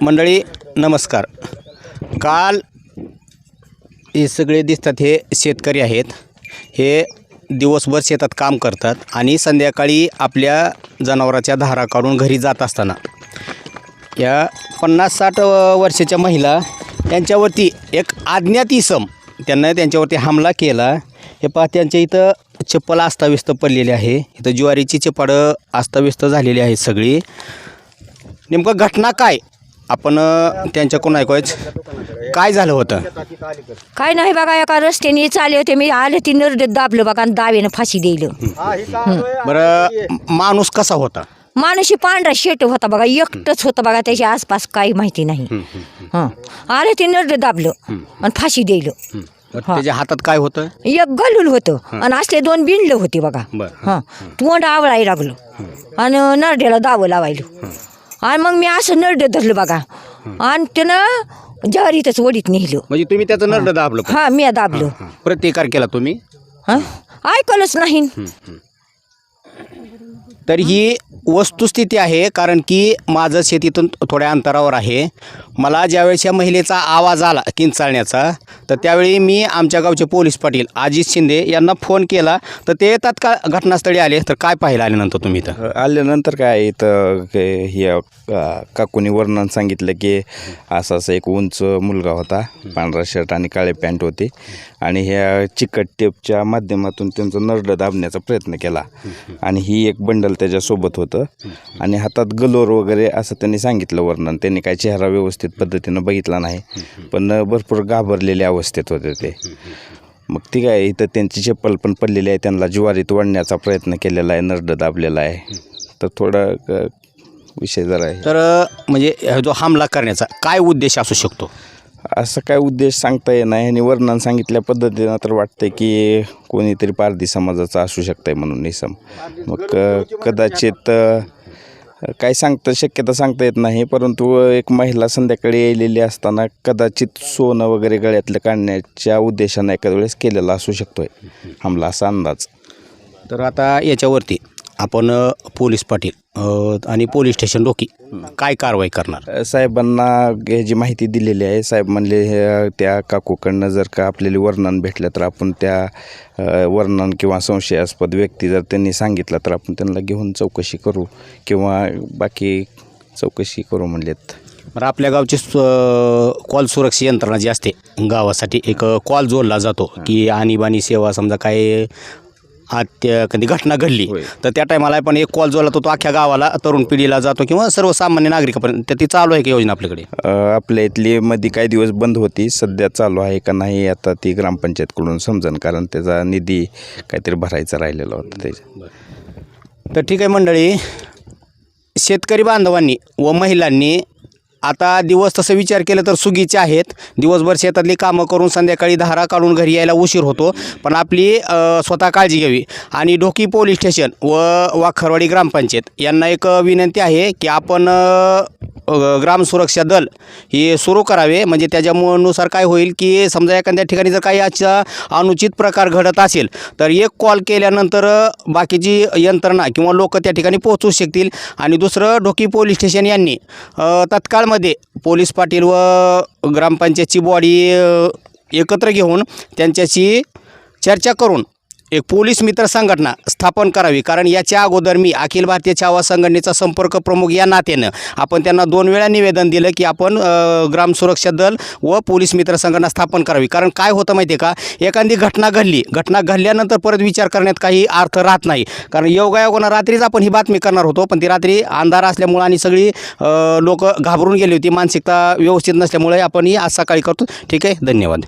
मंडळी नमस्कार. काल हे सगळे दिसतात हे शेतकरी आहेत. हे दिवसभर शेतात काम करतात आणि संध्याकाळी आपल्या जनावरांच्या धारा काढून घरी जात असताना या 50-60 वर्षाच्या महिला यांच्यावरती एक अज्ञात इसम त्यांना त्यांच्यावरती हमला केला. हे पहा, त्यांच्या इथं चप्पल अस्ताव्यस्त पडलेली आहे. इथं ज्वारीची चपाडं अस्ताव्यस्त झालेली आहेत सगळी. नेमकं घटना काय आपण त्यांच्याकडून ऐकूयाच. काय झालं होतं? काय नाही बघा, एका रस्त्याने चालले होते, मी आले ती नरड दाबलं बघा आणि दावेनं फाशी दिलं. बरं, माणूस कसा होता? माणूशी पांढरा शेट होता बघा, एकटंच होता बघा, त्याच्या आसपास काही माहिती नाही. हां, आले ती नरड दाबलं आणि फाशी दिलं. त्याच्या हातात काय होतं? एक गलूल होतं आणि असले 2 बिंडलं होते बघा. हां, तोंड आवळायला लागलं आणि नरड्याला दावं लावायला. आणि मग मी असं नरड धरलं बघा आणि त्यानं ज्वारीतच वडीत नेलं. म्हणजे तुम्ही त्याचं नरड दाबलं? हां, मी दाबलं. प्रतिकार केला तुम्ही? हां, ऐकलंच नाही. तर ही वस्तुस्थिती आहे, कारण की माझं शेतीतून थोड्या अंतरावर आहे. मला ज्यावेळेस या महिलेचा आवाज आला किंचाळण्याचा, तर त्यावेळी मी आमच्या गावचे पोलीस पाटील अजित शिंदे यांना फोन केला. तर ते तात्काळ घटनास्थळी आले. तर काय पाहिलं आल्यानंतर तुम्ही? इथं आल्यानंतर काय, इथं हे काकूनी वर्णन सांगितलं की असा एक उंच मुलगा होता, पांढरा शर्ट आणि काळे पॅन्ट होते, आणि ह्या चिकट टेपच्या माध्यमातून त्यांचं नरड दाबण्याचा प्रयत्न केला. आणि ही एक बंडल त्याच्यासोबत होतं आणि हातात गलोर वगैरे असं त्यांनी सांगितलं वर्णन. त्यांनी काय चेहरा व्यवस्थित पद्धतीनं बघितला नाही, पण भरपूर घाबरलेल्या अवस्थेत होते ते. मग ती काय, इथं त्यांची चप्पल पण पडलेली आहे, त्यांना ज्वारीत वळण्याचा प्रयत्न केलेला आहे, नरड दाबलेला आहे. तर थोडा विषय जरा आहे. तर म्हणजे जो हमला करण्याचा काय उद्देश असू शकतो? असं काय उद्देश सांगता येत नाही, आणि वर्णन सांगितल्या पद्धतीनं तर वाटतंय की कोणीतरी पारधी समाजाचा असू शकतंय म्हणून इसम. मग कदाचित काय शक्यता सांगता येत नाही, परंतु एक महिला संध्याकाळी येलेली असताना कदाचित सोनं वगैरे गळ्यातलं काढण्याच्या उद्देशानं एखाद्या वेळेस केलेला असू शकतोय हमला, असा अंदाज. तर आता याच्यावरती आपण पोलीस पाटील आणि पोलीस स्टेशन डोकी काय कारवाई करणार? साहेबांना जी माहिती दिलेली आहे, साहेब म्हणले त्या काकूकडनं जर का आपल्याला वर्णन भेटलं तर आपण त्या वर्णन किंवा संशयास्पद व्यक्ती जर त्यांनी सांगितलं तर आपण त्यांना घेऊन चौकशी करू किंवा बाकी चौकशी करू म्हणलेत. बरं, आपल्या गावची कॉल सुरक्षा यंत्रणा जी असते गावासाठी, एक कॉल जोडला जातो की आणीबाणी सेवा, समजा काय कधी घटना घडली तर त्या टायमाला पण एक कॉल जोडला तो अख्ख्या गावाला, तरुण पिढीला जातो किंवा सर्वसामान्य नागरिकापर्यंत. तर ती चालू आहे की योजना आपल्याकडे? आपल्या इथली मध्ये काही दिवस बंद होती, सध्या चालू आहे का नाही आता ती ग्रामपंचायतकडून समजन, कारण त्याचा निधी काहीतरी भरायचा राहिलेला होता त्याच्या. तर ठीक आहे मंडळी, शेतकरी बांधवांनी व महिलांनी आता दिवस तसं विचार केलं तर सुगीचे आहेत. दिवसभर शेतातली कामं करून संध्याकाळी धारा काढून घरी यायला उशीर होतो, पण आपली स्वतः काळजी घ्यावी. आणि ढोकी पोलीस स्टेशन व वाखरवाडी ग्रामपंचायत यांना एक विनंती आहे की आपण ग्राम सुरक्षा दल हे सुरू करावे. म्हणजे त्याच्यानुसार काय होईल की समजा एखाद्या ठिकाणी जर काही याचा अनुचित प्रकार घडत असेल तर एक कॉल केल्यानंतर बाकीची यंत्रणा किंवा लोक त्या ठिकाणी पोहोचू शकतील. आणि दुसरं, ढोकी पोलीस स्टेशन यांनी तत्काळमध्ये पोलीस पाटील व ग्रामपंचायतची बॉडी एकत्र घेऊन त्यांच्याशी चर्चा करून एक पोलीस मित्र संघटना स्थापन करावी. कारण याच्या अगोदर मी अखिल भारतीय छावा संघटनेचा संपर्क प्रमुख या नात्यानं आपण त्यांना 2 वेळा निवेदन दिलं की आपण ग्राम सुरक्षा दल व पोलीस मित्र संघटना स्थापन करावी. कारण काय होतं माहिती आहे का, एखादी घटना घडल्यानंतर परत विचार करण्यात काही अर्थ राहत नाही. कारण योगायोगानं रात्रीच आपण ही बातमी करणार होतो, पण ती रात्री अंधार असल्यामुळं आणि सगळी लोक घाबरून गेली होती, मानसिकता व्यवस्थित नसल्यामुळे आपण ही आज सकाळी करतो. ठीक आहे, धन्यवाद.